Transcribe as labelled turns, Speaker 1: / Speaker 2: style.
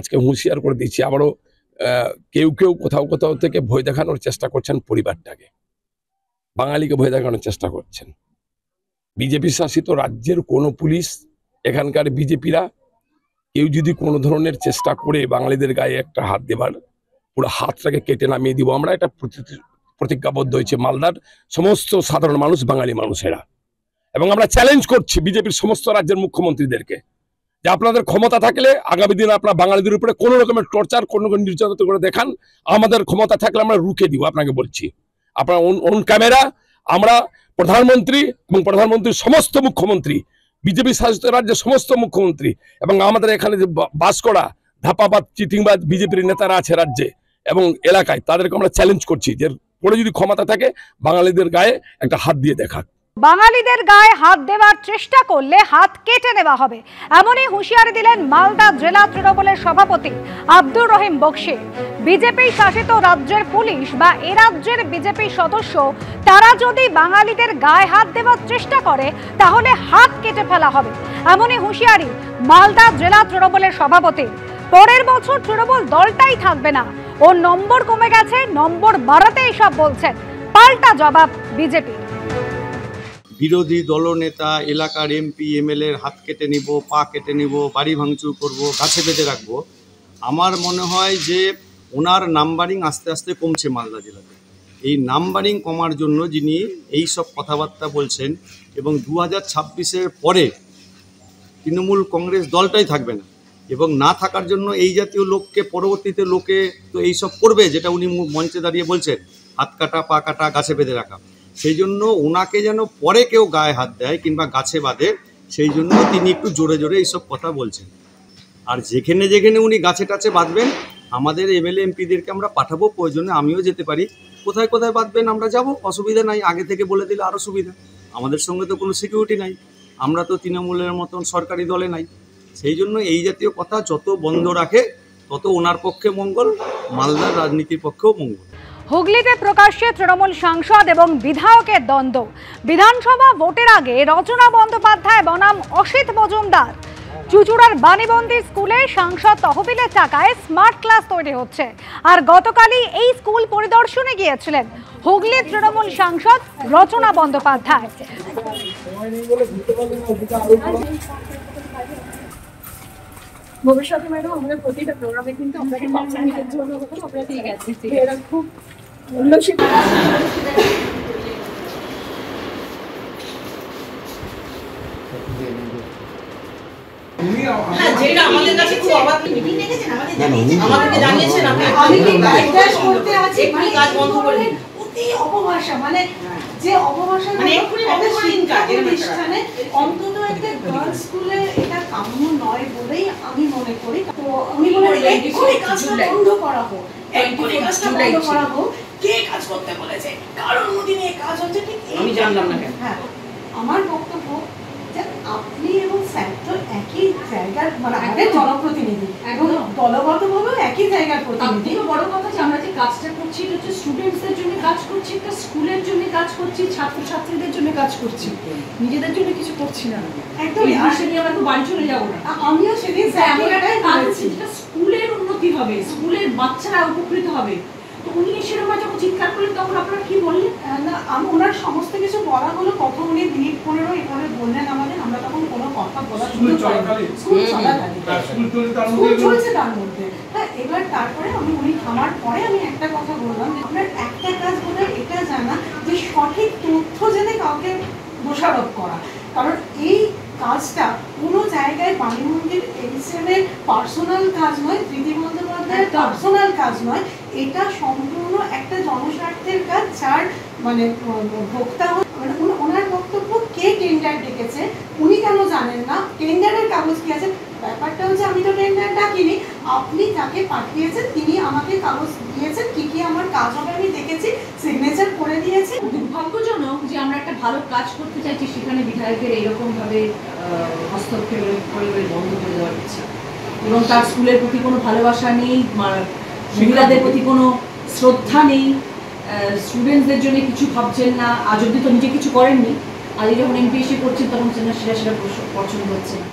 Speaker 1: আজকে হুঁশিয়ার করে দিচ্ছি। আবারও কেউ কেউ কোথাও কোথাও থেকে ভয় দেখানোর চেষ্টা করছেন, পরিবারটাকে, বাঙালিকে ভয় দেখানোর চেষ্টা করছেন। বিজেপি শাসিত রাজ্যের কোনো পুলিশ, এখানকার বিজেপিরা কেউ যদি কোনো ধরনের চেষ্টা করে বাঙালিদের গায়ে একটা হাত দেবার, পুরো হাতটাকে কেটে নামিয়ে দিব আমরা। এটা প্রতিজ্ঞাবদ্ধ হয়েছে মালদার সমস্ত সাধারণ মানুষ, বাঙালি মানুষেরা। এবং আমরা চ্যালেঞ্জ করছি বিজেপির সমস্ত রাজ্যের মুখ্যমন্ত্রীদেরকে যে আপনাদের ক্ষমতা থাকলে আগামী দিনে আপনারা বাঙালিদের উপরে কোনো রকমের টর্চার, কোনো রকম নির্যাতন করে দেখান। আমাদের ক্ষমতা থাকলে আমরা রুখে দিব, আপনাকে বলছি। আপনারা অন ক্যামেরা, আমরা প্রধানমন্ত্রী এবং প্রধানমন্ত্রীর সমস্ত মুখ্যমন্ত্রী, বিজেপি শাসিত রাজ্যের সমস্ত মুখ্যমন্ত্রী এবং আমাদের এখানে যে বাস করা ধাপাবাদ চিটিংবাজ বিজেপির নেতারা আছে রাজ্যে এবং এলাকায়, তাদেরকে আমরা চ্যালেঞ্জ করছি যে পরে যদি ক্ষমতা থাকে বাঙালিদের গায়ে একটা হাত দিয়ে দেখাক।
Speaker 2: বাঙালিদের গায়ে হাত দেওয়ার চেষ্টা করলে হাত কেটে নেওয়া হবে, এমনই হুঁশিয়ারি দিলেন মালদা জেলা তৃণমূলের সভাপতি আব্দুর রহিম বক্সি। বিজেপি শাসিত রাজ্যের পুলিশ বা এ রাজ্যের বিজেপি সদস্য তারা যদি বাঙালিদের গায়ে হাত দেওয়ার চেষ্টা করে তাহলে হাত কেটে ফেলা হবে, এমনই হুঁশিয়ারি মালদা জেলা তৃণমূলের সভাপতি। পরের বছর তৃণমূল দলটাই থাকবে না, ওর নম্বর কমে গেছে, নম্বর বাড়াতে এসব বলছেন। পাল্টা জবাব বিজেপি।
Speaker 3: বিরোধী দলনেতা এলাকার এমপি এমএলএর হাত কেটে নিব, পা কেটে নিব, বাড়ি ভাঙচুর করব, গাছে বেঁধে রাখবো। আমার মনে হয় যে ওনার নাম্বারিং আস্তে আস্তে কমছে মালদা জেলাতে। এই নাম্বারিং কমার জন্য যিনি এই সব কথাবার্তা বলছেন এবং 2026-এর পরে তৃণমূল কংগ্রেস দলটাই থাকবে না এবং না থাকার জন্য এই জাতীয় লোককে পরবর্তীতে লোকে তো এইসব করবে, যেটা উনি মঞ্চে দাঁড়িয়ে বলছেন, হাত কাটা, পা কাটা, গাছে বেঁধে রাখা। সেই জন্য ওনাকে যেন পরে কেউ গায়ে হাত দেয় কিংবা গাছে বাঁধে, সেই জন্য তিনি একটু জোরে জোরে এইসব কথা বলছেন। আর যেখানে যেখানে উনি গাছে টাছে বাঁধবেন, আমাদের এমএলএ এমপিদেরকে আমরা পাঠাবো, প্রয়োজনে আমিও যেতে পারি। কোথায় কোথায় বাঁধবেন আমরা যাব, অসুবিধা নাই। আগে থেকে বলে দিলে আরও সুবিধা। আমাদের সঙ্গে তো কোনো সিকিউরিটি নাই, আমরা তো তৃণমূলের মতন সরকারি দলে নাই। সেই জন্য এই জাতীয় কথা যত বন্ধ রাখে তত ওনার পক্ষে মঙ্গল, মালদার রাজনীতির পক্ষেও মঙ্গল।
Speaker 2: হুগলিতে প্রকাশ্যে তৃণমূল সাংসদ এবং বিধায়কের দ্বন্দ্ব। বিধানসভা ভোটের আগে রচনা বন্দ্যোপাধ্যায় বনাম অসিত মজুমদার। চুচুড়ার বাণীবন্দী স্কুলে সাংসদ তহবিলের টাকায় স্মার্ট ক্লাস তৈরি হচ্ছে, আর গতকালই এই স্কুল পরিদর্শনে গিয়েছিলেন হুগলির তৃণমূল সাংসদ রচনা বন্দ্যোপাধ্যায়।
Speaker 4: ভবিষ্যতে ম্যাডাম আমাদের প্রতিটা প্রোগ্রামে কিন্তু আপনাকে 5 মিনিটের জন্য আমরা ঠিক আছে, এরা খুব উল্লসিত।
Speaker 5: যেটা আমাদের কাছে খুব অবাক, মিটিং ডেকেছেন আমাদেরকে জানিয়েছেন আমি জিজ্ঞাসা করতে আছি একটু কাজ বন্ধ করে দিন। অতি অপভাষা, মানে যে অপভাষা মানে এক্ষুনি প্রতিষ্ঠানে অন্তত একটা গার্লস স্কুলে এটা কাম্য নয় বলেই আমি মনে করি। তো আমি মনে করি এক্ষুনি কাজটা বন্ধ করা হোক, এক্ষুনি কাজটা বন্ধ করা হোক। কে কাজ করতে বলেছে, কারোর অনুমতি নিয়ে কাজ হচ্ছে, ঠিক আমি জানলাম না কেন। হ্যাঁ, আমার বক্তব্য যে আপনি এবং স্যার তো একই জায়গার, মানে আমাদের জনপ্রতিনিধি এবং দলগতভাবেও একই জায়গার প্রতিনিধি। বড় কথা যে আমরা যে কাজটা করছি এটা হচ্ছে স্টুডেন্টসদের জন্য কাজ করছি, একটা স্কুলের জন্য কাজ করছি, ছাত্রছাত্রীদের জন্য কাজ করছি, নিজেদের জন্য কিছু করছি না। একদম আসে নিয়ে আমরা তো বাড়ি চলে যাবো না। আমিও সেদিন স্কুলের উন্নতি হবে, স্কুলের বাচ্চারা উপকৃত হবে। তো উনি সেরকম যখন চিৎকার করলেন তখন আপনারা কি বললেন? না, ওনার সমস্ত কিছু বলা হলো, কখন উনি মিনিট 15 এভাবে বললেন আমাদের, আমরা তখন কোনো কথা বলা স্কুল চলছে তার মধ্যে। হ্যাঁ, এবার তারপরে উনি থামার পরে আমি একটা কথা বললাম, আপনার একটা কাজ বলে এটা জানা যে সঠিক তথ্য জেনে কাউকে দোষারোপ করা, কারণ এই কাজটা কোনো জায়গায় বাণীমন্দির এর পার্সোনাল কাজ নয়, প্রীতি বন্দ্যোপাধ্যায়ের পার্সোনাল কাজ নয়, এটা সম্পূর্ণ একটা জনস্বার্থের কাজ, যার মানে ভোক্তা মানে ওনার বক্তব্য কে টেন্ডার ডেকেছে উনি কেন জানেন না, টেন্ডারের কাগজ কি আছে। ব্যাপারটা হচ্ছে আমি তো টেন্ডার ডাকিনি, আপনি তাকে পাঠিয়েছেন, তিনি আমাকে কাগজ দিয়েছেন, কি কি আমার কাজ হবে আমি দেখেছি, সিগনেচার করে দিয়েছি।
Speaker 6: দুর্ভাগ্যজনক যে আমরা একটা ভালো কাজ করতে চাইছি সেখানে বিধায়কের এইরকম ভাবে হস্তক্ষেপের বন্ধ করে দেওয়ার ইচ্ছা, এবং তার স্কুলের প্রতি কোনো ভালোবাসা নেই, মহিলাদের প্রতি কোনো শ্রদ্ধা নেই, স্টুডেন্টসদের জন্য কিছু ভাবছেন না। আজ অব্দি তো নিজে কিছু করেননি, আজ যখন এমপি এসে করছেন তখন সেটা পছন্দ হচ্ছে না।